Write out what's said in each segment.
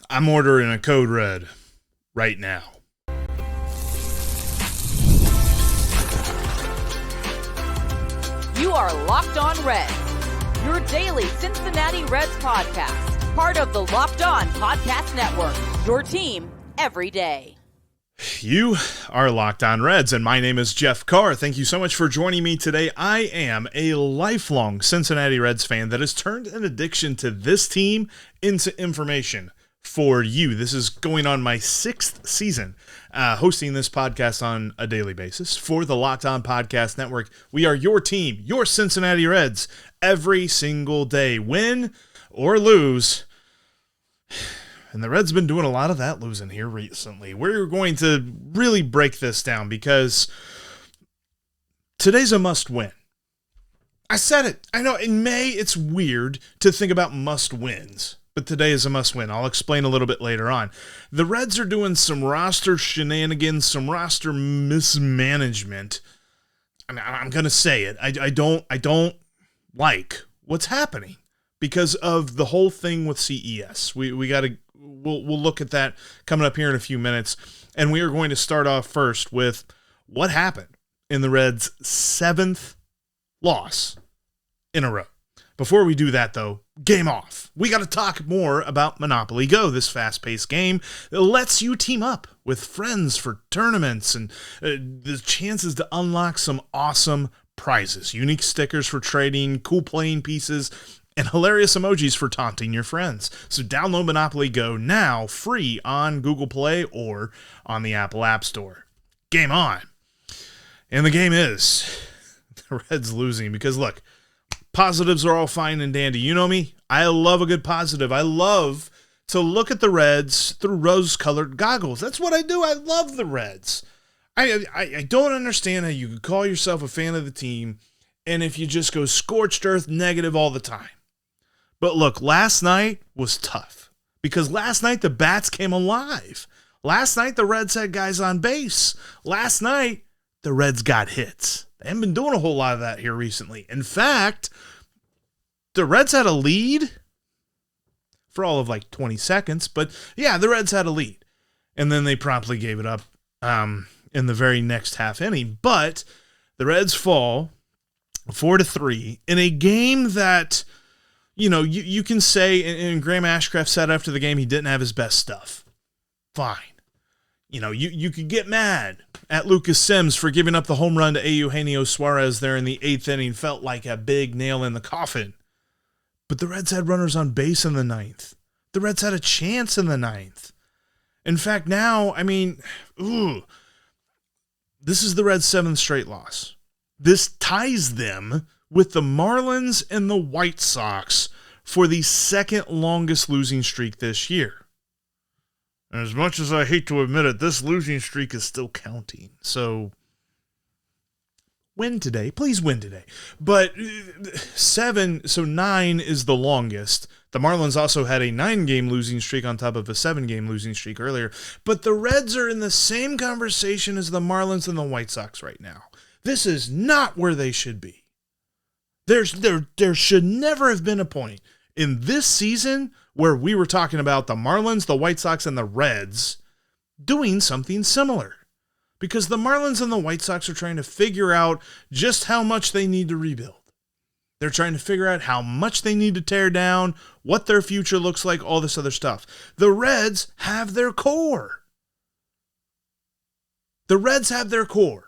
I'm ordering a Code Red right now. You are Locked On Reds, your daily Cincinnati Reds podcast, part of the Locked On Podcast Network, your team every day. You are Locked On Reds, and my name is Jeff Carr. Thank you so much for joining me today. I am a lifelong Cincinnati Reds fan that has turned an addiction to this team into information for you. This is going on my 6th season hosting this podcast on a daily basis for the Locked On Podcast Network. We are your team, your Cincinnati Reds, every single day, win or lose. And the Reds been doing a lot of that losing here recently. We're going to really break this down because today's a must win. I said it. I know in May it's weird to think about must wins, but today is a must win. I'll explain a little bit later on. The Reds are doing some roster shenanigans, some roster mismanagement. I mean, I'm going to say it. I don't like what's happening because of the whole thing with CES. We'll look at that coming up here in a few minutes, and we are going to start off first with what happened in the Reds' 7th loss in a row. Before we do that, though, game off. We got to talk more about Monopoly Go, this fast-paced game that lets you team up with friends for tournaments and the chances to unlock some awesome prizes, unique stickers for trading, cool playing pieces, and hilarious emojis for taunting your friends. So download Monopoly Go now, free on Google Play or on the Apple App Store. Game on. And the game is the Reds losing because, look, positives are all fine and dandy. You know me. I love a good positive. I love to look at the Reds through rose-colored goggles. That's what I do. I love the Reds. I don't understand how you could call yourself a fan of the team and if you just go scorched earth negative all the time. But look, last night was tough because last night the bats came alive. Last night the Reds had guys on base. Last night the Reds got hits. They haven't been doing a whole lot of that here recently. In fact, the Reds had a lead for all of like 20 seconds. But yeah, the Reds had a lead. And then they promptly gave it up in the very next half inning. But the Reds fall 4-3 in a game that, you know, you can say, and Graham Ashcraft said after the game he didn't have his best stuff. Fine. You know, you could get mad at Lucas Sims for giving up the home run to Eugenio Suarez there in the 8th inning. Felt like a big nail in the coffin. But the Reds had runners on base in the 9th. The Reds had a chance in the 9th. In fact, now, I mean, this is the Reds' 7th straight loss. This ties them with the Marlins and the White Sox for the 2nd longest losing streak this year. And as much as I hate to admit it, this losing streak is still counting. So win today. Please win today. But 9 is the longest. The Marlins also had a 9-game losing streak on top of a 7-game losing streak earlier. But the Reds are in the same conversation as the Marlins and the White Sox right now. This is not where they should be. There should never have been a point in this season where we were talking about the Marlins, the White Sox, and the Reds doing something similar. Because the Marlins and the White Sox are trying to figure out just how much they need to rebuild. They're trying to figure out how much they need to tear down, what their future looks like, all this other stuff. The Reds have their core. The Reds have their core.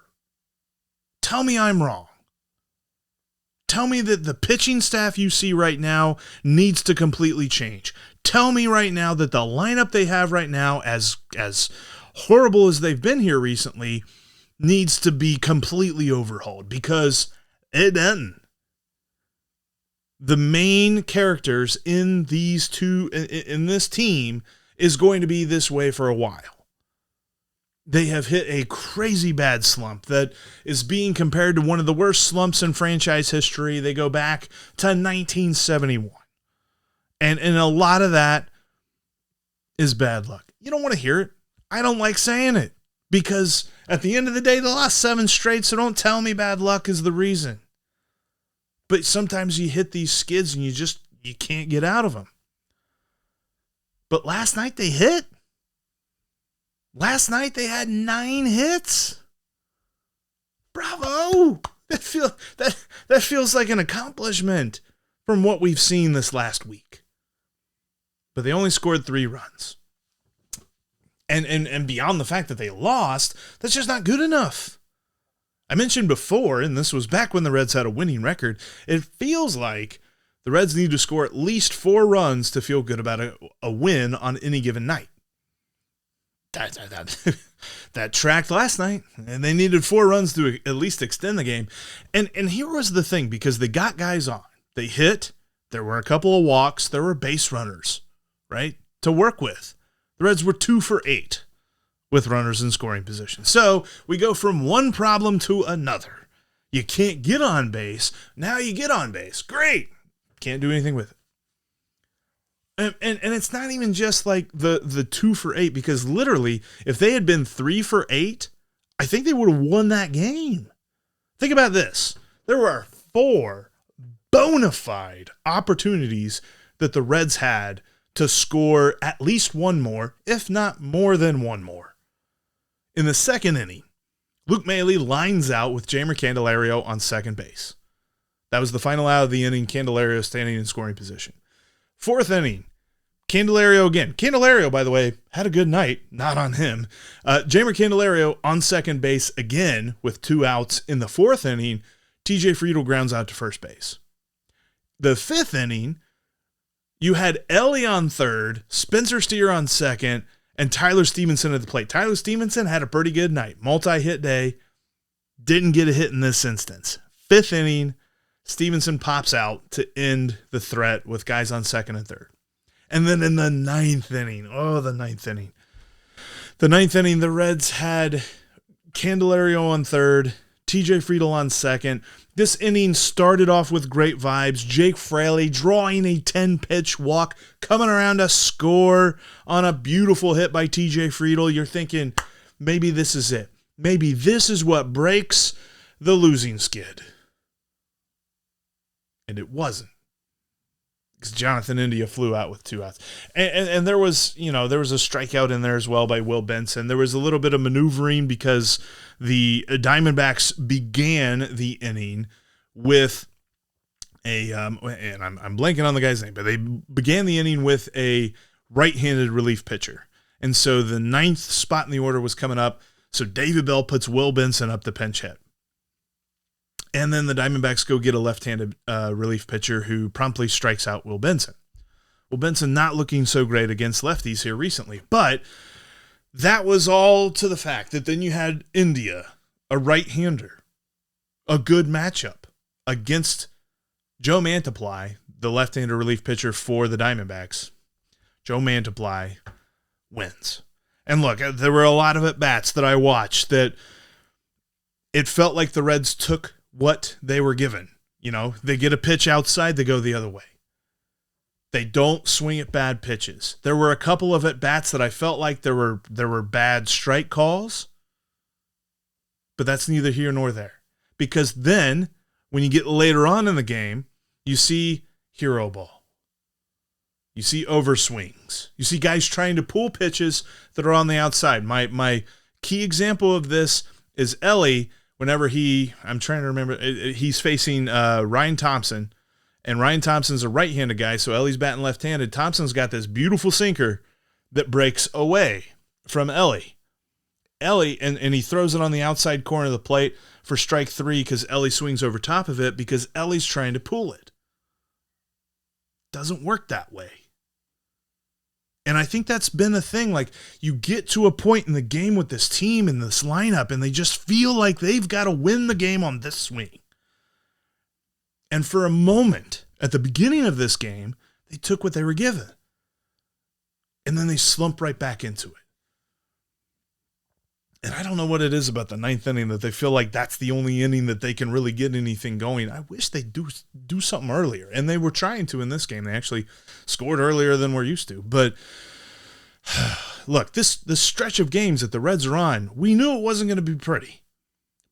Tell me I'm wrong. Tell me that the pitching staff you see right now needs to completely change. Tell me right now that the lineup they have right now, as horrible as they've been here recently, needs to be completely overhauled because it doesn't. The main characters in this team is going to be this way for a while. They have hit a crazy bad slump that is being compared to one of the worst slumps in franchise history. They go back to 1971. And a lot of that is bad luck. You don't want to hear it. I don't like saying it because at the end of the day, they lost 7 straight, so don't tell me bad luck is the reason. But sometimes you hit these skids and you can't get out of them. But last night they hit. Last night they had 9 hits. Bravo! That feels like an accomplishment from what we've seen this last week. But they only scored 3 runs. And beyond the fact that they lost, that's just not good enough. I mentioned before, and this was back when the Reds had a winning record, it feels like the Reds need to score at least 4 runs to feel good about a win on any given night. That tracked last night, and they needed 4 runs to at least extend the game. And here was the thing, because they got guys on. They hit, there were a couple of walks, there were base runners, right, to work with. The Reds were 2 for 8 with runners in scoring position. So we go from one problem to another. You can't get on base. Now you get on base. Great. Can't do anything with it. And it's not even just like the 2 for 8, because literally, if they had been 3 for 8, I think they would have won that game. Think about this. There were 4 bona fide opportunities that the Reds had to score at least one more, if not more than one more. In the second inning, Luke Maile lines out with Jeimer Candelario on second base. That was the final out of the inning, Candelario standing in scoring position. Fourth inning, Candelario again. Candelario, by the way, had a good night, not on him. Jeimer Candelario on second base again with 2 outs. In the fourth inning, TJ Friedl grounds out to first base. The fifth inning, you had Ellie on third, Spencer Steer on second, and Tyler Stevenson at the plate. Tyler Stevenson had a pretty good night. Multi-hit day. Didn't get a hit in this instance. Fifth inning, Stevenson pops out to end the threat with guys on second and third. And then in the ninth inning, the ninth inning, the Reds had Candelario on third, TJ Friedl on second. This inning started off with great vibes. Jake Fraley drawing a 10-pitch walk, coming around to score on a beautiful hit by TJ Friedl. You're thinking, maybe this is it. Maybe this is what breaks the losing skid. And it wasn't. Because Jonathan India flew out with 2 outs. And there was, there was a strikeout in there as well by Will Benson. There was a little bit of maneuvering because the Diamondbacks began the inning with and I'm blanking on the guy's name, but they began the inning with a right-handed relief pitcher. And so the 9th spot in the order was coming up. So David Bell puts Will Benson up the pinch hit. And then the Diamondbacks go get a left-handed relief pitcher who promptly strikes out Will Benson. Will Benson not looking so great against lefties here recently. But that was all to the fact that then you had India, a right-hander, a good matchup against Joe Mantiply, the left-hander relief pitcher for the Diamondbacks. Joe Mantiply wins. And look, there were a lot of at-bats that I watched that it felt like the Reds took what they were given. They get a pitch outside, they go the other way. They don't swing at bad pitches. There were a couple of at-bats that I felt like there were bad strike calls, but that's neither here nor there. Because then, when you get later on in the game, you see hero ball. You see overswings. You see guys trying to pull pitches that are on the outside. My key example of this is Ellie. Whenever I'm trying to remember, he's facing Ryan Thompson, and Ryan Thompson's a right-handed guy, so Ellie's batting left-handed. Thompson's got this beautiful sinker that breaks away from Ellie. And he throws it on the outside corner of the plate for strike 3 because Ellie swings over top of it because Ellie's trying to pull it. Doesn't work that way. And I think that's been the thing. Like, you get to a point in the game with this team and this lineup, and they just feel like they've got to win the game on this swing. And for a moment, at the beginning of this game, they took what they were given. And then they slump right back into it. And I don't know what it is about the 9th inning that they feel like that's the only inning that they can really get anything going. I wish they'd do something earlier. And they were trying to in this game. They actually scored earlier than we're used to. But look, this stretch of games that the Reds are on, we knew it wasn't going to be pretty.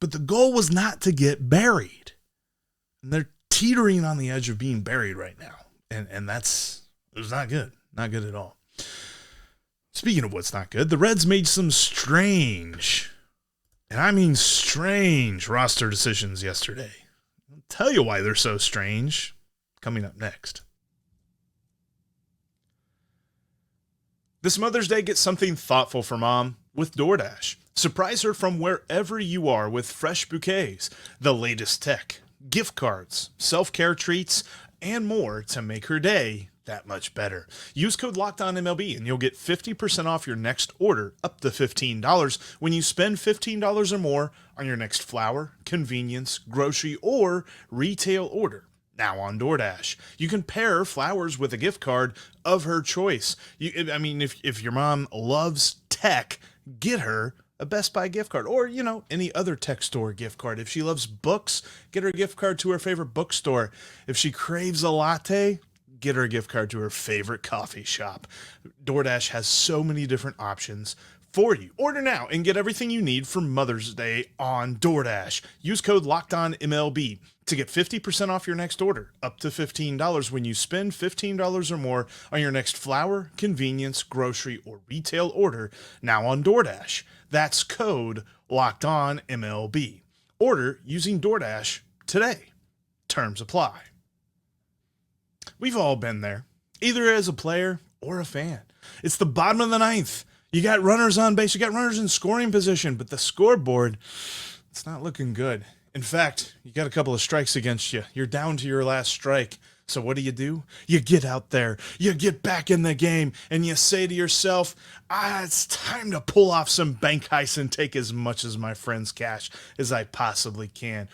But the goal was not to get buried. And they're teetering on the edge of being buried right now. And it was not good. Not good at all. Speaking of what's not good, the Reds made some strange, and I mean strange, roster decisions yesterday. I'll tell you why they're so strange coming up next. This Mother's Day, get something thoughtful for Mom with DoorDash. Surprise her from wherever you are with fresh bouquets, the latest tech, gift cards, self-care treats, and more to make her day that much better. Use code LOCKEDONMLB and you'll get 50% off your next order up to $15 when you spend $15 or more on your next flour, convenience, grocery, or retail order. Now on DoorDash, you can pair flowers with a gift card of her choice. If your mom loves tech, get her a Best Buy gift card or, any other tech store gift card. If she loves books, get her a gift card to her favorite bookstore. If she craves a latte, get her a gift card to her favorite coffee shop. DoorDash has so many different options for you. Order now and get everything you need for Mother's Day on DoorDash. Use code LOCKEDONMLB to get 50% off your next order, up to $15 when you spend $15 or more on your next flour, convenience, grocery, or retail order now on DoorDash. That's code LOCKEDONMLB. Order using DoorDash today. Terms apply. We've all been there, either as a player or a fan. It's the bottom of the ninth. You got runners on base, you got runners in scoring position, but the scoreboard, it's not looking good. In fact, you got a couple of strikes against you. You're down to your last strike. So what do? You get out there, you get back in the game, and you say to yourself, it's time to pull off some bank heists and take as much as my friend's cash as I possibly can.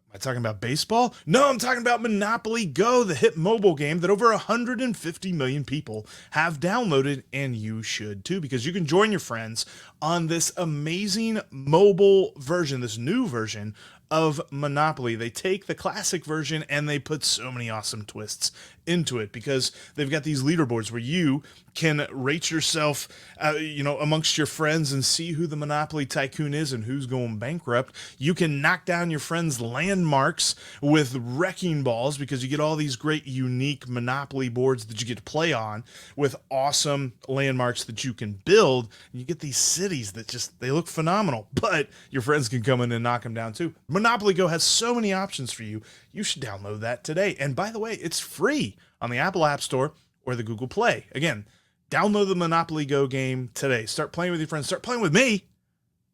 Am I talking about baseball? No, I'm talking about Monopoly Go, the hit mobile game that over 150 million people have downloaded, and you should too, because you can join your friends on this amazing mobile version, this new version of Monopoly. They take the classic version and they put so many awesome twists into it because they've got these leaderboards where you can rate yourself, amongst your friends and see who the Monopoly tycoon is and who's going bankrupt. You can knock down your friends' landmarks with wrecking balls because you get all these great unique Monopoly boards that you get to play on with awesome landmarks that you can build. And you get these cities that they look phenomenal, but your friends can come in and knock them down too. Monopoly Go has so many options for you. You should download that today. And by the way, it's free on the Apple App Store or the Google Play. Again, download the Monopoly Go game today. Start playing with your friends. Start playing with me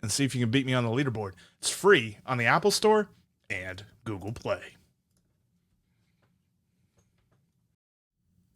and see if you can beat me on the leaderboard. It's free on the Apple Store and Google Play.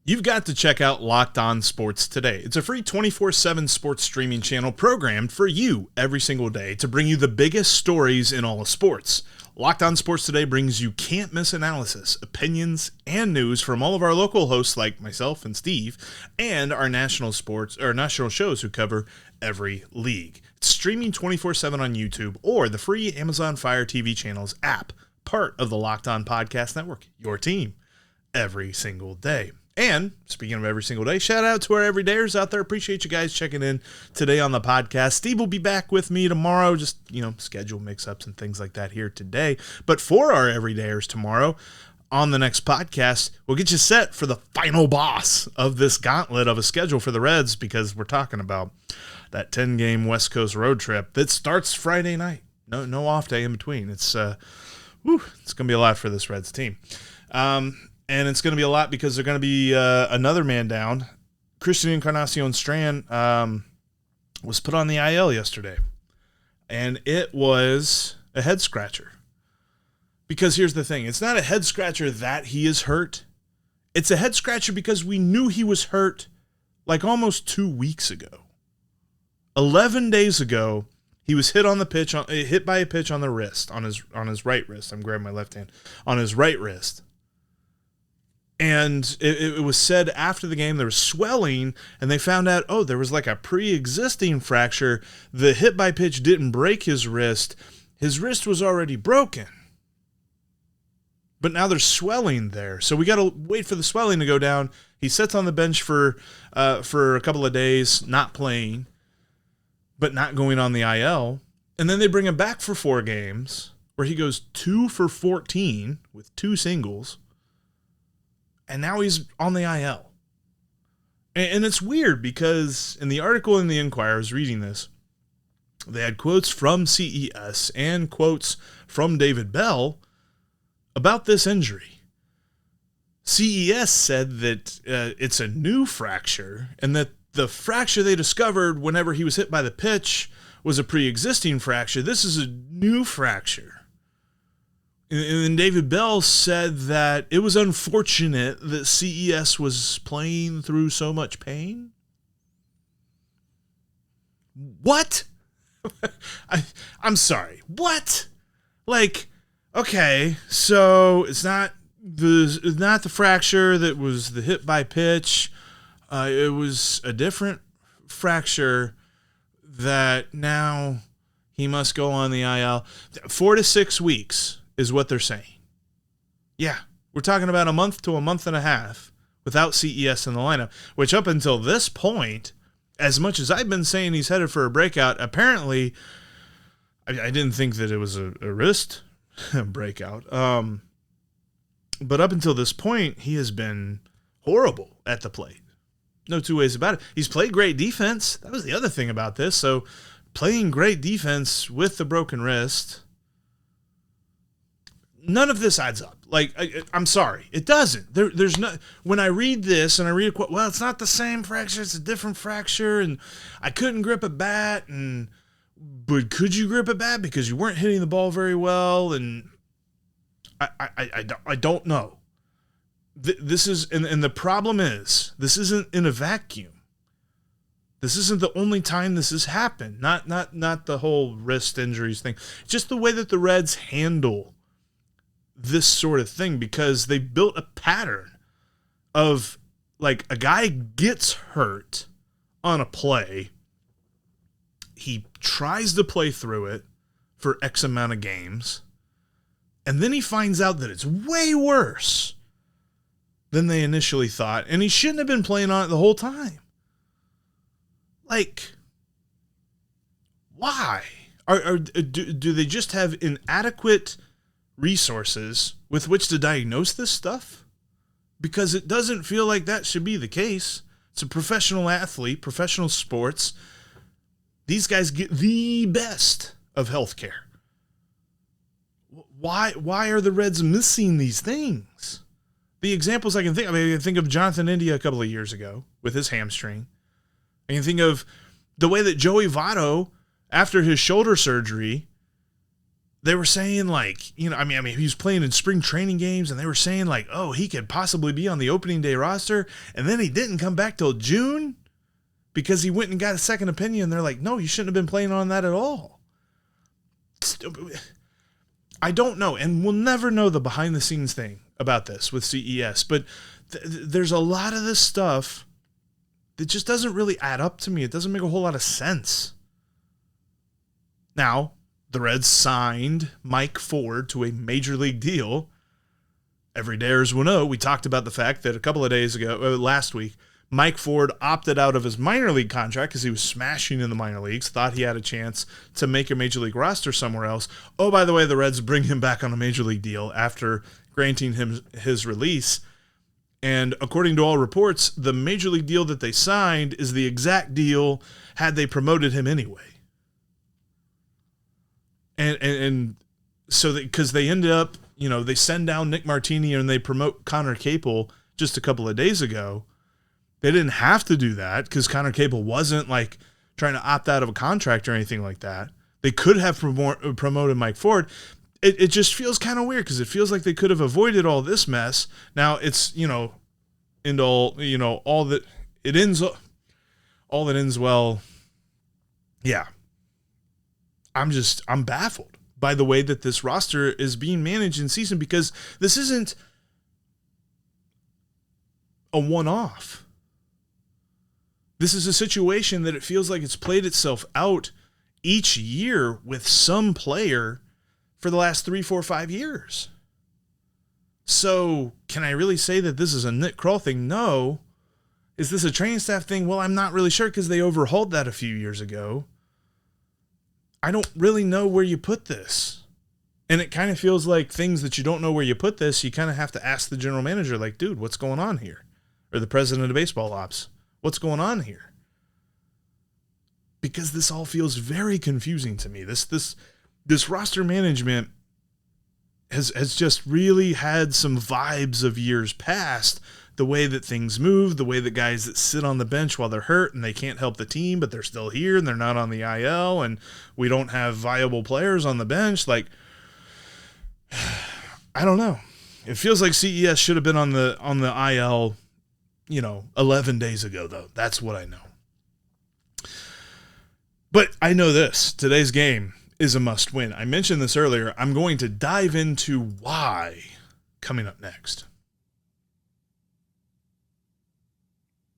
You've got to check out Locked On Sports today. It's a free 24/7 sports streaming channel programmed for you every single day to bring you the biggest stories in all of sports. Locked On Sports Today brings you can't-miss analysis, opinions, and news from all of our local hosts like myself and Steve, and our national shows who cover every league. It's streaming 24/7 on YouTube or the free Amazon Fire TV channels app, part of the Locked On Podcast Network, your team, every single day. And speaking of every single day, shout out to our everydayers out there. Appreciate you guys checking in today on the podcast. Steve will be back with me tomorrow, just, schedule mix-ups and things like that here today. But for our everydayers tomorrow, on the next podcast, we'll get you set for the final boss of this gauntlet of a schedule for the Reds, because we're talking about that 10-game West Coast road trip that starts Friday night. No off day in between. It's going to be a lot for this Reds team. And it's going to be a lot because they're going to be another man down. Christian Encarnacion-Strand was put on the IL yesterday. And it was a head scratcher. Because here's the thing. It's not a head scratcher that he is hurt. It's a head scratcher because we knew he was hurt like almost 2 weeks ago. 11 days ago, he was hit by a pitch on the wrist, on his right wrist. I'm grabbing my left hand. On his right wrist. And it was said after the game there was swelling, and they found out, there was like a pre-existing fracture. The hit by pitch didn't break his wrist. His wrist was already broken. But now there's swelling there. So we got to wait for the swelling to go down. He sits on the bench for a couple of days, not playing, but not going on the IL. And then they bring him back for 4 games, where he goes 2 for 14 with 2 singles. And now he's on the IL. And it's weird because in the article in the Enquirer, I was reading this, they had quotes from CES and quotes from David Bell about this injury. CES said that it's a new fracture and that the fracture they discovered whenever he was hit by the pitch was a pre-existing fracture. This is a new fracture. And then David Bell said that it was unfortunate that CES was playing through so much pain. What? I'm sorry. What? Like, okay, so it's not the fracture that was the hit by pitch. It was a different fracture that now he must go on the IL. 4 to 6 weeks is what they're saying. Yeah, we're talking about a month to a month and a half without CES in the lineup, which up until this point, as much as I've been saying he's headed for a breakout, apparently I didn't think that it was a wrist breakout. But up until this point, he has been horrible at the plate. No two ways about it. He's played great defense. That was the other thing about this. So playing great defense with the broken wrist, none of this adds up. Like, I'm sorry, it doesn't. There's no. When I read this and I read a quote, well, it's not the same fracture, it's a different fracture, and I couldn't grip a bat, but could you grip a bat because you weren't hitting the ball very well? And I don't know. This is, and the problem is, this isn't in a vacuum. This isn't the only time this has happened. Not the whole wrist injuries thing. Just the way that the Reds handle this sort of thing, because they built a pattern of, like, a guy gets hurt on a play, he tries to play through it for X amount of games, and then he finds out that it's way worse than they initially thought, and he shouldn't have been playing on it the whole time. Like, why? Do they just have inadequate resources with which to diagnose this stuff? Because it doesn't feel like that should be the case. It's a professional athlete, professional sports. These guys get the best of healthcare. Why are the Reds missing these things? The examples I can think of Jonathan India a couple of years ago with his hamstring. I can think of the way that Joey Votto, after his shoulder surgery, they were saying, like, he was playing in spring training games, and they were saying, like, oh, he could possibly be on the opening day roster, and then he didn't come back till June because he went and got a second opinion. They're like, no, you shouldn't have been playing on that at all. I don't know, and we'll never know the behind-the-scenes thing about this with CES, but there's a lot of this stuff that just doesn't really add up to me. It doesn't make a whole lot of sense. Now, the Reds signed Mike Ford to a major league deal. Everydayers will know, we talked about the fact that a couple of days ago, last week, Mike Ford opted out of his minor league contract because he was smashing in the minor leagues, thought he had a chance to make a major league roster somewhere else. Oh, by the way, the Reds bring him back on a major league deal after granting him his release. And according to all reports, the major league deal that they signed is the exact deal had they promoted him anyway. And so because they ended up, they send down Nick Martini and they promote Connor Capel just a couple of days ago. They didn't have to do that because Connor Capel wasn't, like, trying to opt out of a contract or anything like that. They could have promoted Mike Ford. It just feels kind of weird because it feels like they could have avoided all this mess. Now it's, into all that it ends, all that ends well. Yeah. I'm baffled by the way that this roster is being managed in season, because this isn't a one-off. This is a situation that it feels like it's played itself out each year with some player for the last 3, 4, 5 years. So can I really say that this is a Nick Krall thing? No. Is this a training staff thing? Well, I'm not really sure because they overhauled that a few years ago. I don't really know where you put this. And it kind of feels like things that you don't know where you put this, you kind of have to ask the general manager, like, dude, what's going on here? Or the president of baseball ops. What's going on here? Because this all feels very confusing to me. This roster management has just really had some vibes of years past. The way that things move, the way that guys that sit on the bench while they're hurt and they can't help the team, but they're still here and they're not on the IL, and we don't have viable players on the bench. Like, I don't know. It feels like CES should have been on the IL, 11 days ago, though. That's what I know. But I know this. Today's game is a must win. I mentioned this earlier. I'm going to dive into why coming up next.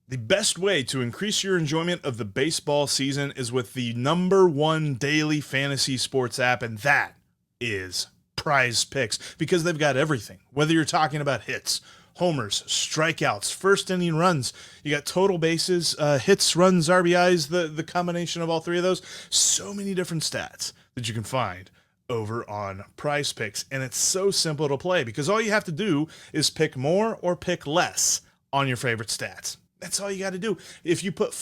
The best way to increase your enjoyment of the baseball season is with the #1 daily fantasy sports app, and that is Prize Picks, because they've got everything. Whether you're talking about hits, homers, strikeouts, first inning runs, you got total bases, hits, runs, RBIs, the combination of all three of those. So many different stats that you can find over on Prize Picks, and it's so simple to play because all you have to do is pick more or pick less on your favorite stats. That's all you got to do. If you put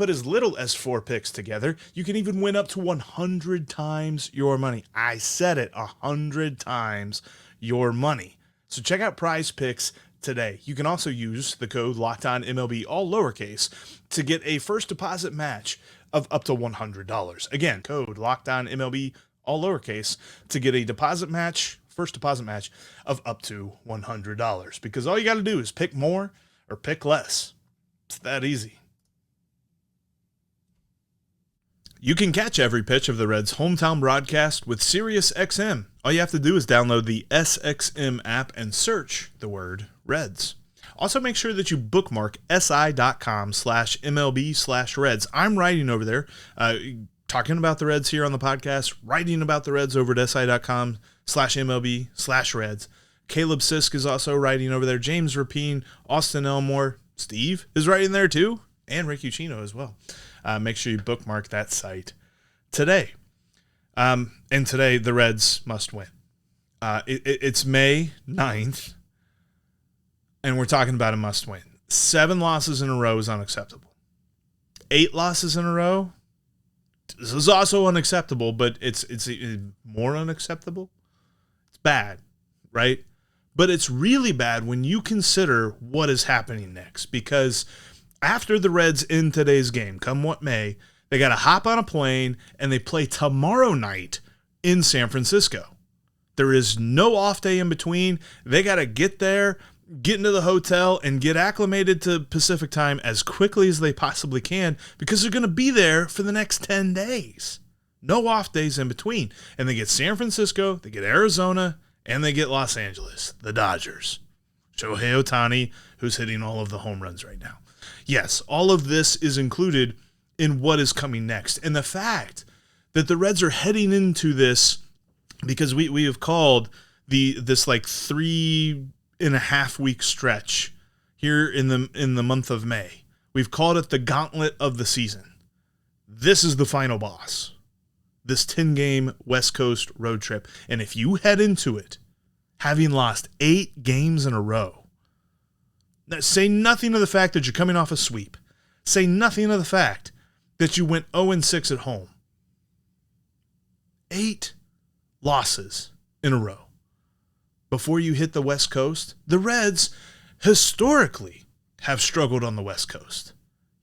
as little as 4 picks together, you can even win up to 100 times your money. I said it, 100 times your money. So check out Prize Picks today. You can also use the code LOCKEDONMLB, all lowercase, to get a first deposit match of up to $100. Again, code LOCKEDONMLB, all lowercase, to get a first deposit match of up to $100. Because all you got to do is pick more or pick less. It's that easy. You can catch every pitch of the Reds' hometown broadcast with SiriusXM. All you have to do is download the SXM app and search the word Reds. Also, make sure that you bookmark si.com/MLB/Reds. I'm writing over there, talking about the Reds here on the podcast, writing about the Reds over at si.com/MLB/Reds. Caleb Sisk is also writing over there. James Rapine, Austin Elmore, Steve is writing there too, and Rick Uccino as well. Make sure you bookmark that site today. And today, the Reds must win. It's May 9th, and we're talking about a must win. 7 losses in a row is unacceptable. 8 losses in a row, this is also unacceptable, but it's more unacceptable. It's bad, right? But it's really bad when you consider what is happening next, because after the Reds end today's game, come what may, they got to hop on a plane and they play tomorrow night in San Francisco. There is no off day in between. They got to get there, get into the hotel, and get acclimated to Pacific time as quickly as they possibly can, because they're going to be there for the next 10 days. No off days in between. And they get San Francisco, they get Arizona, and they get Los Angeles, the Dodgers. Shohei Ohtani, who's hitting all of the home runs right now. Yes, all of this is included in what is coming next. And the fact that the Reds are heading into this, because we have called this like 3.5 week stretch here in the month of May. We've called it the gauntlet of the season. This is the final boss. This 10-game West Coast road trip. And if you head into it having lost 8 games in a row, say nothing of the fact that you're coming off a sweep. Say nothing of the fact that you went 0-6 at home. 8 losses in a row before you hit the West Coast. The Reds historically have struggled on the West Coast.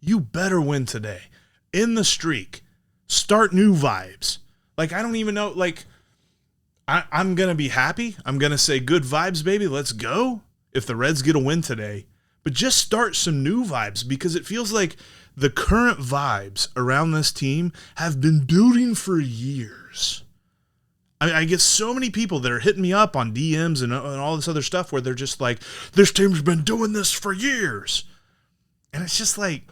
You better win today. In the streak. Start new vibes. Like, I don't even know, like, I'm going to be happy. I'm going to say good vibes, baby. Let's go. If the Reds get a win today. But just start some new vibes, because it feels like the current vibes around this team have been building for years. I get so many people that are hitting me up on DMs and all this other stuff where they're just like, this team's been doing this for years. And it's just like,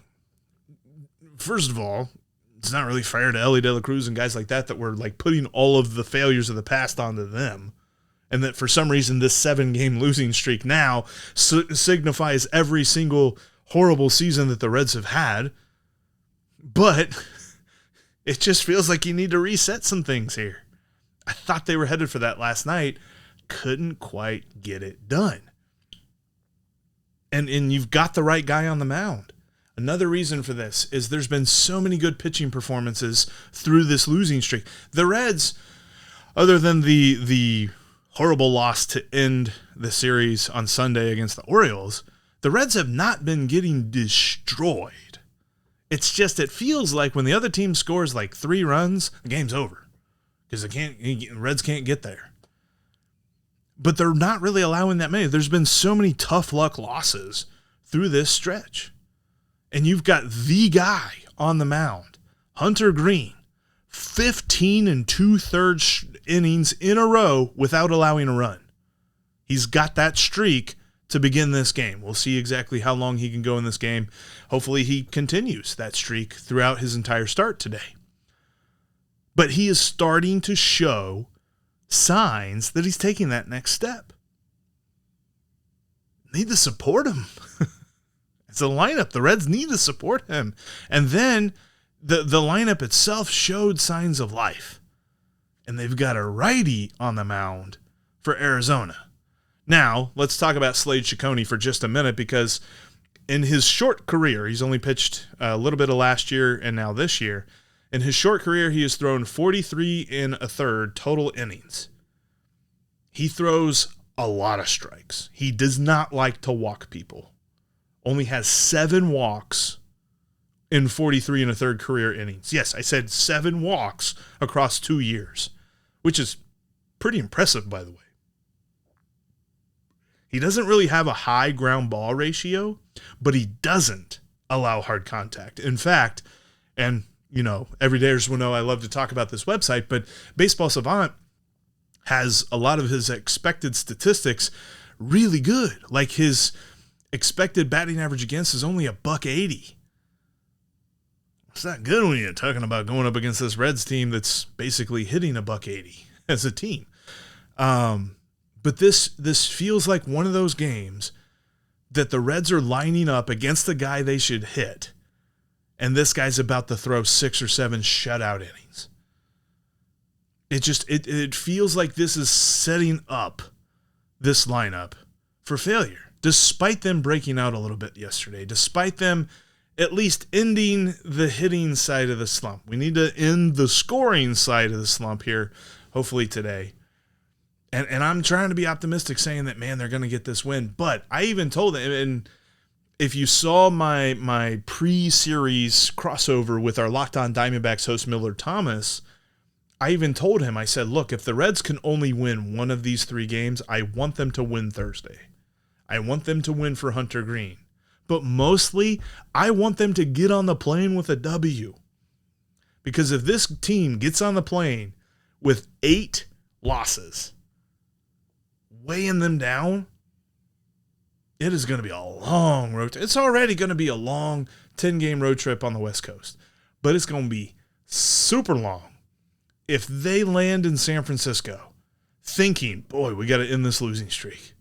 first of all, it's not really fair to Ellie De La Cruz and guys like that we're like putting all of the failures of the past onto them. And that for some reason this 7-game losing streak now signifies every single horrible season that the Reds have had. But it just feels like you need to reset some things here. I thought they were headed for that last night. Couldn't quite get it done. And you've got the right guy on the mound. Another reason for this is there's been so many good pitching performances through this losing streak. The Reds, other than the horrible loss to end the series on Sunday against the Orioles, the Reds have not been getting destroyed. It's just it feels like when the other team scores like 3 runs, the game's over because the Reds can't get there. But they're not really allowing that many. There's been so many tough luck losses through this stretch. And you've got the guy on the mound, Hunter Greene, 15 2/3 innings in a row without allowing a run. He's got that streak to begin this game. We'll see exactly how long he can go in this game. Hopefully he continues that streak throughout his entire start today. But he is starting to show signs that he's taking that next step. Need to support him. It's a lineup. The Reds need to support him. And then the lineup itself showed signs of life. And they've got a righty on the mound for Arizona. Now, let's talk about Slade Ciccone for just a minute, because in his short career, he's only pitched a little bit of last year and now this year. In his short career, he has thrown 43 1/3 total innings. He throws a lot of strikes. He does not like to walk people. Only has 7 walks in 43 1/3 career innings. Yes, I said 7 walks across 2 years, which is pretty impressive, by the way. He doesn't really have a high ground ball ratio, but he doesn't allow hard contact. In fact, and everydayers will know I love to talk about this website, but Baseball Savant has a lot of his expected statistics really good. Like his expected batting average against is only $180. It's not good when you're talking about going up against this Reds team that's basically hitting $180 as a team. But this feels like one of those games that the Reds are lining up against the guy they should hit, and this guy's about to throw 6 or 7 shutout innings. It feels like this is setting up this lineup for failure, despite them breaking out a little bit yesterday, despite them at least ending the hitting side of the slump. We need to end the scoring side of the slump here, hopefully today. And I'm trying to be optimistic, saying that, man, they're going to get this win. But I even told them, and if you saw my pre-series crossover with our Locked On Diamondbacks host Miller Thomas, I even told him, I said, look, if the Reds can only win one of these 3 games, I want them to win Thursday. I want them to win for Hunter Greene. But mostly, I want them to get on the plane with a W. Because if this team gets on the plane with 8 losses, weighing them down, it is going to be a long road trip. It's already going to be a long 10-game road trip on the West Coast. But it's going to be super long if they land in San Francisco thinking, boy, we got to end this losing streak.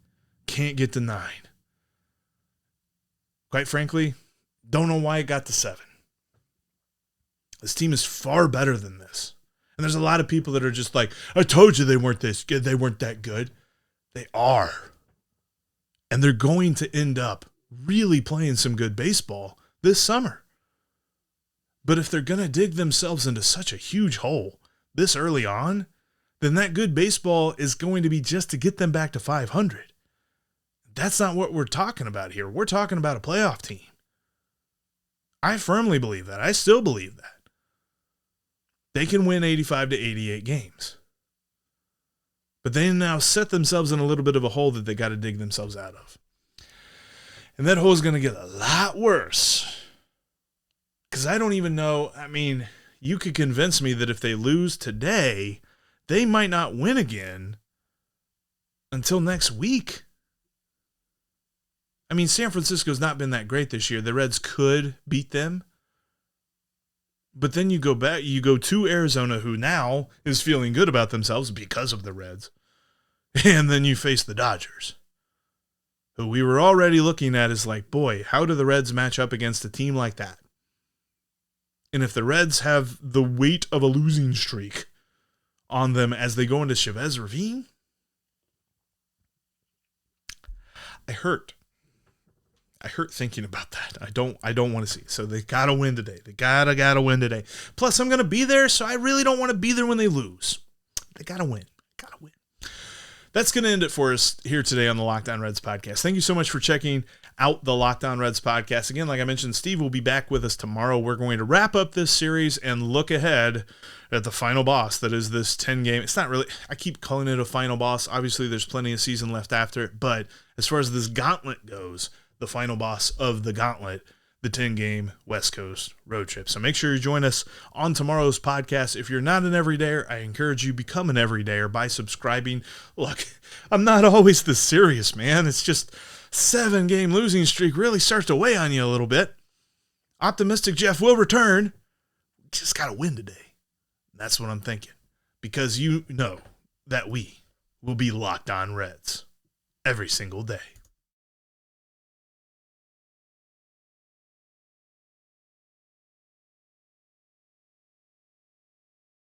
Can't get to 9. Quite frankly, don't know why it got to 7. This team is far better than this. And there's a lot of people that are just like, I told you they weren't this good. They weren't that good. They are. And they're going to end up really playing some good baseball this summer. But if they're going to dig themselves into such a huge hole this early on, then that good baseball is going to be just to get them back to 500. That's not what we're talking about here. We're talking about a playoff team. I firmly believe that. I still believe that. They can win 85 to 88 games. But they now set themselves in a little bit of a hole that they got to dig themselves out of. And that hole is going to get a lot worse. Because I don't even know, you could convince me that if they lose today, they might not win again until next week. San Francisco's not been that great this year. The Reds could beat them. But then you go to Arizona, who now is feeling good about themselves because of the Reds. And then you face the Dodgers, who we were already looking at as like, boy, how do the Reds match up against a team like that? And if the Reds have the weight of a losing streak on them as they go into Chavez Ravine, I hurt. I hurt thinking about that. I don't want to see it. So they got to win today. They gotta win today. Plus, I'm going to be there, so I really don't want to be there when they lose. They got to win. Got to win. That's going to end it for us here today on the Locked On Reds podcast. Thank you so much for checking out the Locked On Reds podcast. Again, like I mentioned, Steve will be back with us tomorrow. We're going to wrap up this series and look ahead at the final boss that is this 10-game. It's not really, I keep calling it a final boss. Obviously, there's plenty of season left after it, but as far as this gauntlet goes, the final boss of the gauntlet, the 10-game West Coast road trip. So make sure you join us on tomorrow's podcast. If you're not an everydayer, I encourage you become an everydayer by subscribing. Look, I'm not always this serious, man. It's just 7-game losing streak really starts to weigh on you a little bit. Optimistic Jeff will return. Just got to win today. That's what I'm thinking. Because you know that we will be Locked On Reds every single day.